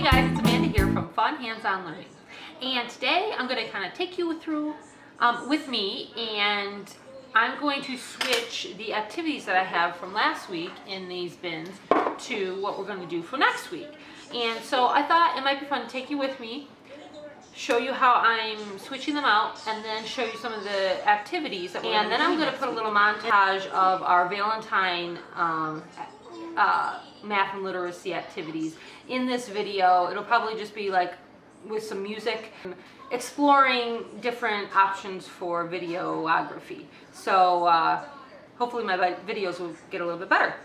Hey guys, it's Amanda here from Fun Hands-On Learning, and today I'm going to kind of take you through with me, and I'm going to switch the activities that I have from last week in these bins to what we're going to do for next week. And so I thought it might be fun to take you with me, show you how I'm switching them out, and then show you some of the activities that we're going to do. And then I'm going to put a little montage of our Valentine math and literacy activities in this video. It'll probably just be like with some music, exploring different options for videography. So hopefully my videos will get a little bit better.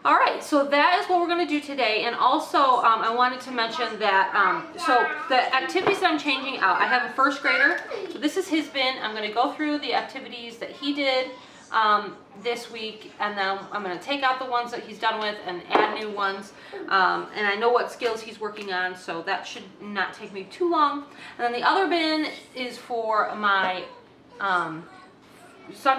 All right, so that is what we're going to do today. And also I wanted to mention that so the activities that I'm changing out, I have a first grader, so this is his bin. I'm going to go through the activities that he did this week, and then I'm going to take out the ones that he's done with and add new ones, and I know what skills he's working on, so that should not take me too long. And then the other bin is for my son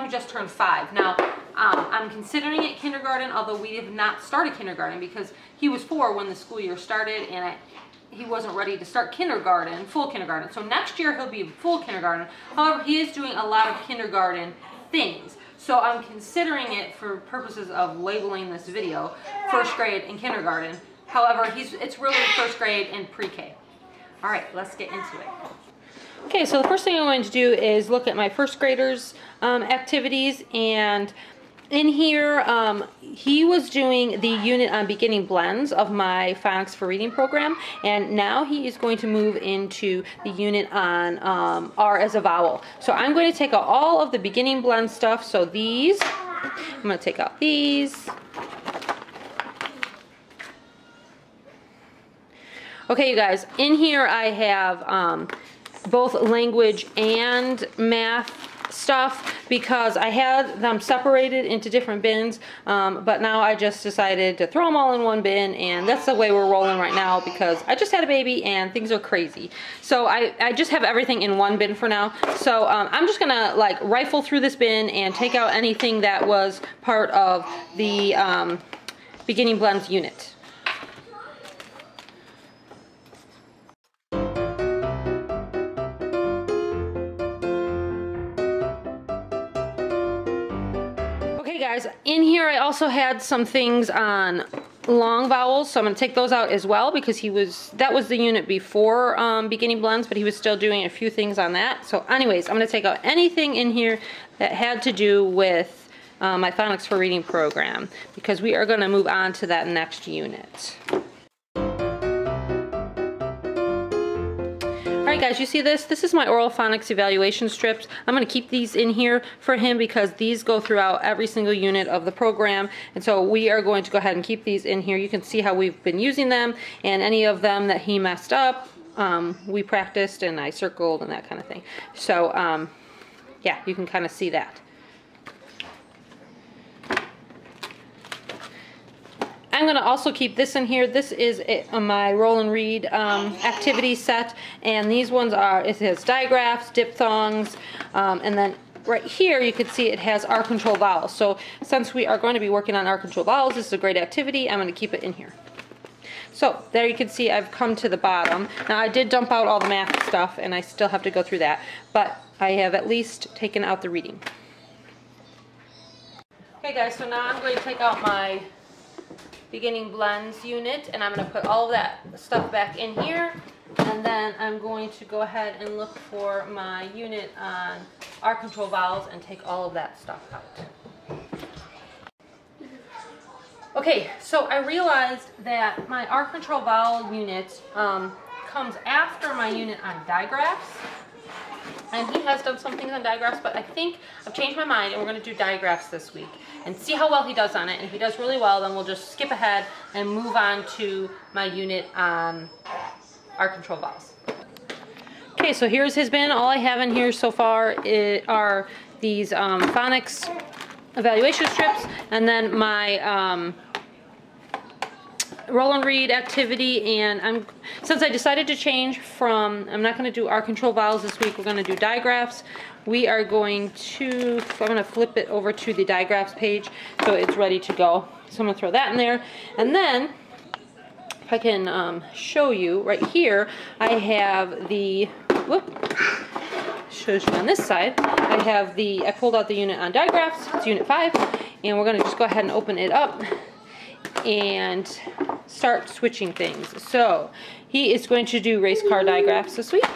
who just turned 5. Now I'm considering it kindergarten, although we have not started kindergarten because he was 4 when the school year started, and he wasn't ready to start kindergarten, full kindergarten. So next year he'll be full kindergarten. However, he is doing a lot of kindergarten things. So I'm considering it for purposes of labeling this video first grade and kindergarten. However, it's really first grade and pre-K. All right, let's get into it. Okay, so the first thing I'm going to do is look at my first graders' activities, and in here, he was doing the unit on beginning blends of my Phonics for Reading program, and now he is going to move into the unit on R as a vowel. So I'm going to take out all of the beginning blend stuff. So these, I'm going to take out these. Okay, you guys, in here I have both language and math stuff because I had them separated into different bins, but now I just decided to throw them all in one bin, and that's the way we're rolling right now because I just had a baby and things are crazy. So I just have everything in one bin for now. So I'm just gonna like rifle through this bin and take out anything that was part of the beginning blends unit. Guys, in here I also had some things on long vowels, so I'm going to take those out as well because that was the unit before beginning blends, but he was still doing a few things on that. So anyways, I'm going to take out anything in here that had to do with my Phonics for Reading program because we are going to move on to that next unit. Alright guys, you see this? This is my oral phonics evaluation strips. I'm going to keep these in here for him because these go throughout every single unit of the program, and so we are going to go ahead and keep these in here. You can see how we've been using them, and any of them that he messed up, we practiced and I circled and that kind of thing. So yeah, you can kind of see that. I'm going to also keep this in here. This is my roll and read activity set, and these ones it has digraphs, diphthongs, and then right here you can see it has R control vowels. So since we are going to be working on R control vowels, this is a great activity. I'm going to keep it in here. So there you can see I've come to the bottom. Now I did dump out all the math stuff and I still have to go through that, but I have at least taken out the reading. Okay guys, so now I'm going to take out my beginning blends unit, and I'm going to put all of that stuff back in here, and then I'm going to go ahead and look for my unit on R control vowels and take all of that stuff out. Okay, so I realized that my R control vowel unit comes after my unit on digraphs, and he has done some things on digraphs, but I think I've changed my mind and we're going to do digraphs this week and see how well he does on it. And if he does really well, then we'll just skip ahead and move on to my unit on R control vowels. Okay, so here's his bin. All I have in here so far are these phonics evaluation strips, and then my roll and read activity, and since I decided to change from, I'm not going to do R control vowels this week, we're going to do digraphs. We are going to, I'm going to flip it over to the digraphs page so it's ready to go. So I'm going to throw that in there, and then if I can show you right here, I have the, whoop, shows you on this side, I pulled out the unit on digraphs. It's unit 5, and we're going to just go ahead and open it up and start switching things. So he is going to do race car digraphs this week.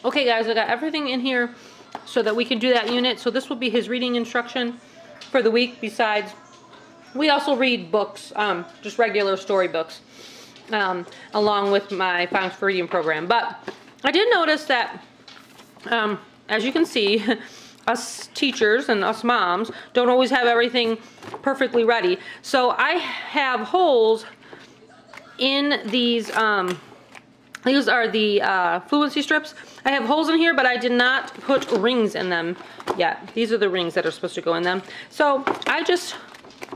Okay guys, I got everything in here so that we can do that unit. So this will be his reading instruction for the week. Besides, we also read books, just regular story books, along with my Phonics for Reading program. But I did notice that, as you can see, us teachers and us moms don't always have everything perfectly ready. So I have holes in these are the fluency strips. I have holes in here, but I did not put rings in them yet. These are the rings that are supposed to go in them. So I just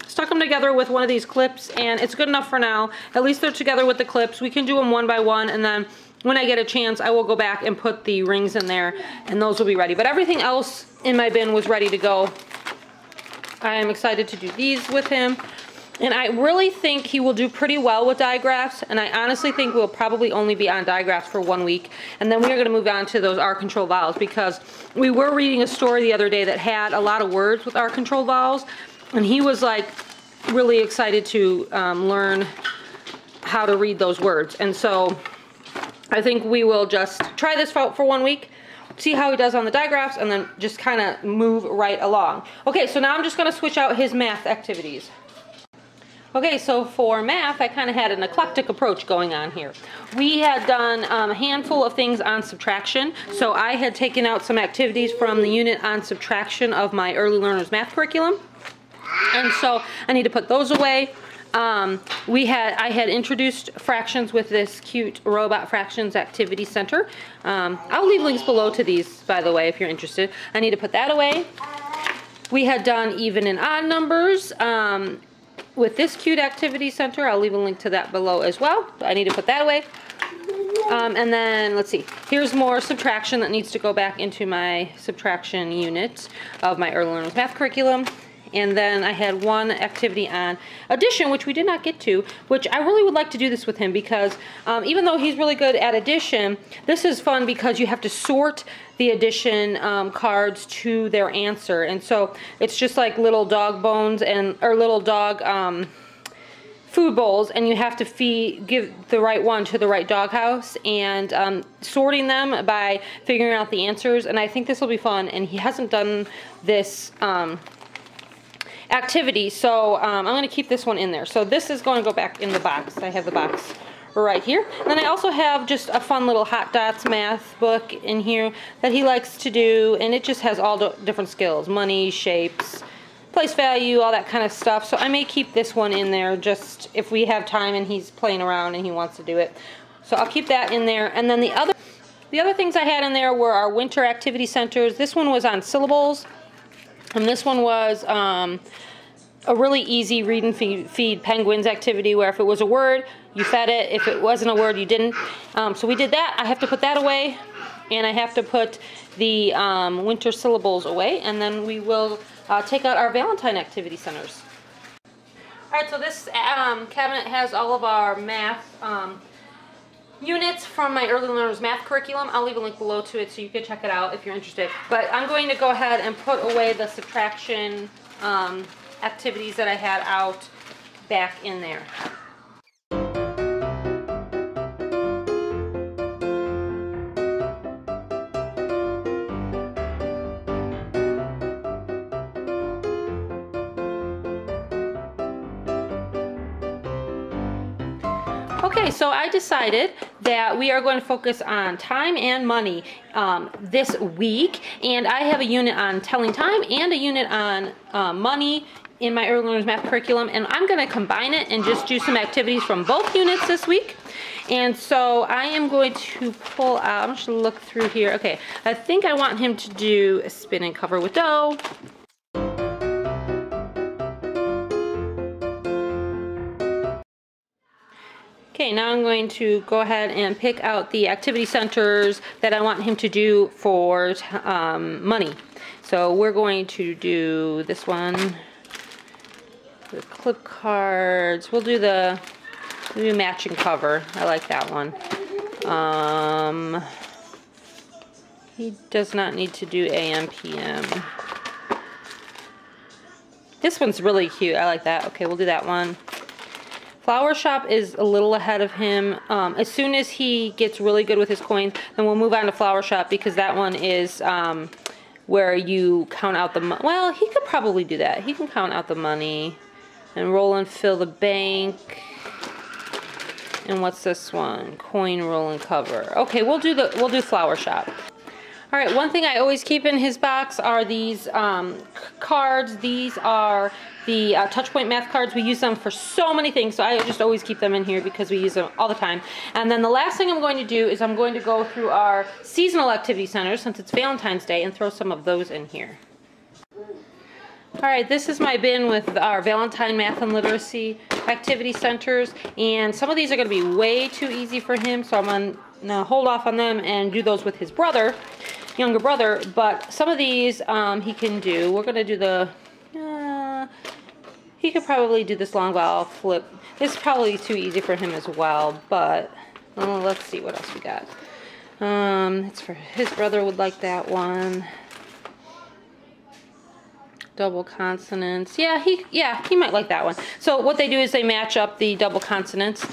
stuck them together with one of these clips, and it's good enough for now. At least they're together with the clips. We can do them one by one, and then when I get a chance, I will go back and put the rings in there, and those will be ready. But everything else in my bin was ready to go. I am excited to do these with him. And I really think he will do pretty well with digraphs, and I honestly think we'll probably only be on digraphs for 1 week, and then we are going to move on to those R control vowels, because we were reading a story the other day that had a lot of words with R control vowels, and he was like really excited to learn how to read those words. And so I think we will just try this out for 1 week, see how he does on the digraphs, and then just kind of move right along. Okay, so now I'm just going to switch out his math activities. Okay, so for math, I kind of had an eclectic approach going on here. We had done a handful of things on subtraction. So I had taken out some activities from the unit on subtraction of my early learners math curriculum. And so I need to put those away. I had introduced fractions with this cute robot fractions activity center. I'll leave links below to these, by the way, if you're interested. I need to put that away. We had done even and odd numbers. With this cute activity center, I'll leave a link to that below as well. But I need to put that away. And then, let's see, here's more subtraction that needs to go back into my subtraction unit of my early learners math curriculum. And then I had one activity on addition, which we did not get to, which I really would like to do this with him, because even though he's really good at addition, this is fun because you have to sort the addition cards to their answer. And so it's just like little dog bones or little dog food bowls, and you have to give the right one to the right doghouse, and sorting them by figuring out the answers. And I think this will be fun, and he hasn't done this activity, so I'm going to keep this one in there. So this is going to go back in the box. I have the box right here. And then I also have just a fun little Hot Dots math book in here that he likes to do, and it just has all the different skills: money, shapes, place value, all that kind of stuff. So I may keep this one in there just if we have time and he's playing around and he wants to do it. So I'll keep that in there. And then the other things I had in there were our winter activity centers. This one was on syllables, and this one was a really easy read and feed penguins activity, where if it was a word, you fed it. If it wasn't a word, you didn't. So we did that. I have to put that away, and I have to put the winter syllables away, and then we will take out our Valentine activity centers. Alright, so this cabinet has all of our math units from my early learners math curriculum. I'll leave a link below to it so you can check it out if you're interested. But I'm going to go ahead and put away the subtraction activities that I had out back in there. Okay, so I decided that we are going to focus on time and money this week, and I have a unit on telling time and a unit on money in my early learners math curriculum, and I'm going to combine it and just do some activities from both units this week. And so I am going to pull out, I'm just going to look through here. Okay, I think I want him to do a spin and cover with dough. Okay, now I'm going to go ahead and pick out the activity centers that I want him to do for money. So we're going to do this one, the clip cards. We'll do matching cover. I like that one. He does not need to do AM, PM. This one's really cute. I like that. Okay, we'll do that one. Flower Shop is a little ahead of him. As soon as he gets really good with his coins, then we'll move on to Flower Shop, because that one is where you count out the money. Well, he could probably do that. He can count out the money and roll and fill the bank. And what's this one? Coin, roll, and cover. Okay, we'll do Flower Shop. All right, one thing I always keep in his box are these cards. These are the Touchpoint math cards. We use them for so many things, so I just always keep them in here because we use them all the time. And then the last thing I'm going to do is I'm going to go through our seasonal activity centers, since it's Valentine's Day, and throw some of those in here. All right, this is my bin with our Valentine Math and Literacy activity centers, and some of these are going to be way too easy for him, so I'm going to hold off on them and do those with his brother, younger brother. But some of these he can do. We're going to do the, he could probably do this long vowel flip. This is probably too easy for him as well, but let's see what else we got. It's for his brother, would like that one. Double consonants. Yeah, he might like that one. So what they do is they match up the double consonants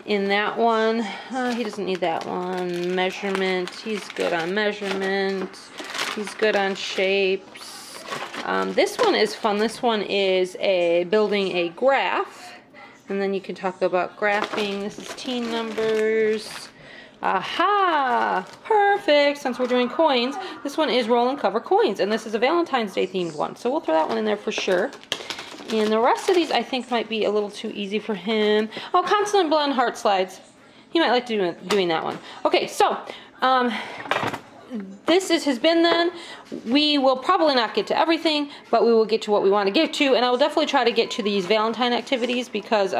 in that one. He doesn't need that one. Measurement. He's good on measurement. He's good on shapes. This one is fun. This one is building a graph. And then you can talk about graphing. This is teen numbers. Aha! Perfect! Since we're doing coins, this one is roll and cover coins, and this is a Valentine's Day themed one, so we'll throw that one in there for sure. And the rest of these I think might be a little too easy for him. Oh, consonant blend heart slides. He might like doing that one. Okay, so this is his bin then. We will probably not get to everything, but we will get to what we want to get to, and I will definitely try to get to these Valentine activities, because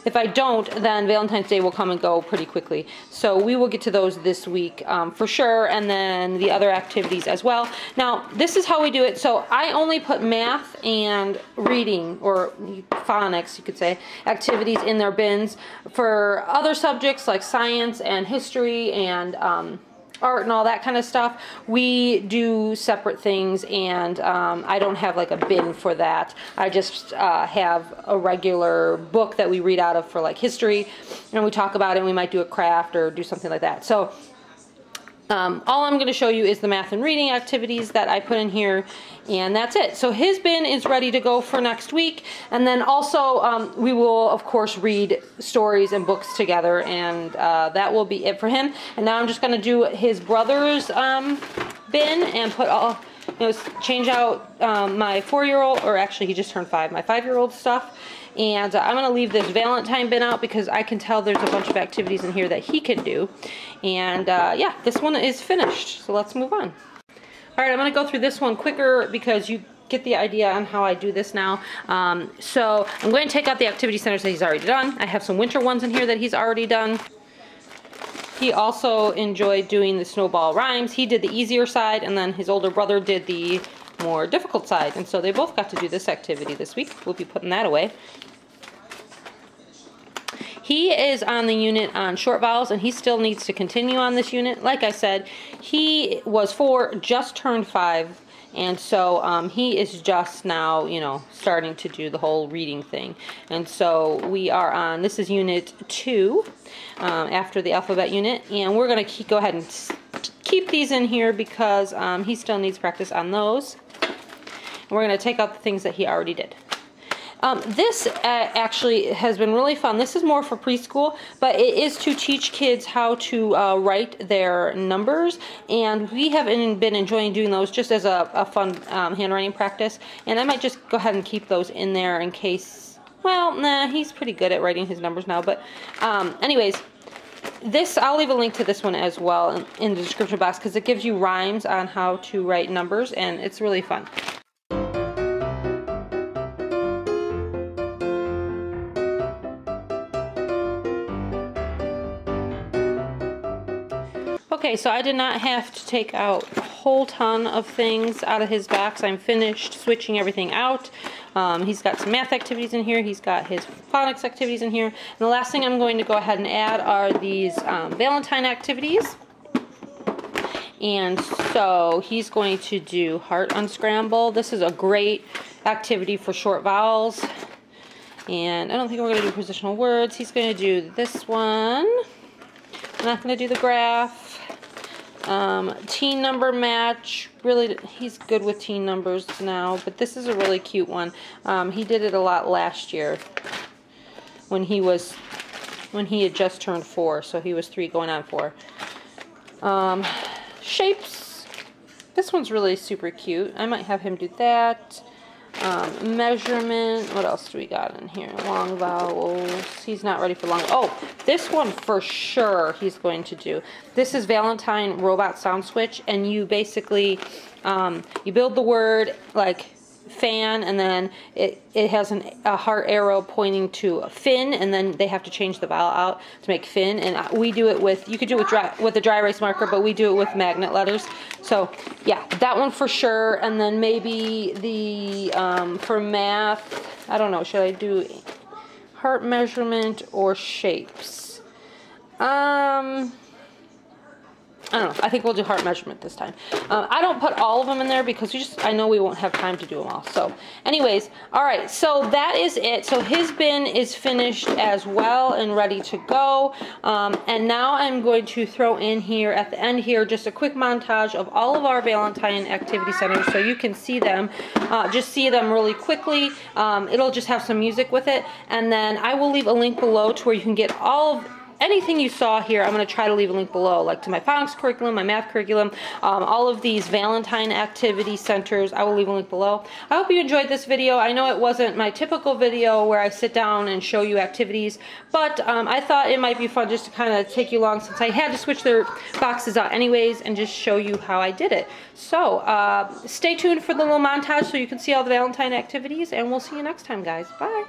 if I don't, then Valentine's Day will come and go pretty quickly. So we will get to those this week for sure, and then the other activities as well. Now, this is how we do it. So I only put math and reading, or phonics, you could say, activities in their bins. For other subjects like science and history and art and all that kind of stuff, we do separate things, and I don't have like a bin for that. I just have a regular book that we read out of for like history, and we talk about it, and we might do a craft or do something like that. So all I'm going to show you is the math and reading activities that I put in here, and that's it. So his bin is ready to go for next week, and then also we will of course read stories and books together, and that will be it for him. And now I'm just going to do his brother's bin and put all, change out my 4-year-old, or actually he just turned 5, my 5-year-old stuff. And I'm going to leave this Valentine bin out because I can tell there's a bunch of activities in here that he can do. And yeah, this one is finished. So let's move on. All right, I'm going to go through this one quicker because you get the idea on how I do this now. So I'm going to take out the activity centers that he's already done. I have some winter ones in here that he's already done. He also enjoyed doing the snowball rhymes. He did the easier side, and then his older brother did the more difficult side. And so they both got to do this activity this week. We'll be putting that away. He is on the unit on short vowels, and he still needs to continue on this unit. Like I said, he was 4, just turned 5, and so he is just now, starting to do the whole reading thing. And so we are on, this is unit 2, after the alphabet unit, and we're going to go ahead and keep these in here because he still needs practice on those. And we're going to take out the things that he already did. This actually has been really fun. This is more for preschool, but it is to teach kids how to write their numbers, and we have been enjoying doing those just as a fun handwriting practice. And I might just go ahead and keep those in there in case, well, nah, he's pretty good at writing his numbers now, but anyways, this, I'll leave a link to this one as well in the description box because it gives you rhymes on how to write numbers, and it's really fun. Okay, so I did not have to take out a whole ton of things out of his box. I'm finished switching everything out. He's got some math activities in here. He's got his phonics activities in here. And the last thing I'm going to go ahead and add are these Valentine activities. And so he's going to do Heart Unscramble. This is a great activity for short vowels. And I don't think we're going to do positional words. He's going to do this one. I'm not going to do the graph. Teen number match. Really, he's good with teen numbers now, but this is a really cute one. He did it a lot last year when he had just turned 4, so he was 3 going on 4. Shapes. This one's really super cute. I might have him do that. Measurement. What else do we got in here? Long vowels. He's not ready for long. Oh, this one for sure he's going to do. This is Valentine Robot Sound Switch, and you basically you build the word like fan, and then it has a heart arrow pointing to a fin, and then they have to change the vowel out to make fin. And we do it with, you could do it with a dry erase marker, but we do it with magnet letters. So yeah, that one for sure. And then maybe the for math, I don't know, should I do heart measurement or shapes? I don't know. I think we'll do heart measurement this time. I don't put all of them in there because I know we won't have time to do them all. So anyways, all right, so that is it. So his bin is finished as well and ready to go. And now I'm going to throw in here at the end here just a quick montage of all of our Valentine activity centers so you can see them. Just see them really quickly. It'll just have some music with it. And then I will leave a link below to where you can get all of anything you saw here. I'm going to try to leave a link below, like to my phonics curriculum, my math curriculum, all of these Valentine activity centers. I will leave a link below. I hope you enjoyed this video. I know it wasn't my typical video where I sit down and show you activities, but I thought it might be fun just to kind of take you along since I had to switch their boxes out anyways and just show you how I did it. So stay tuned for the little montage so you can see all the Valentine activities, and we'll see you next time, guys. Bye.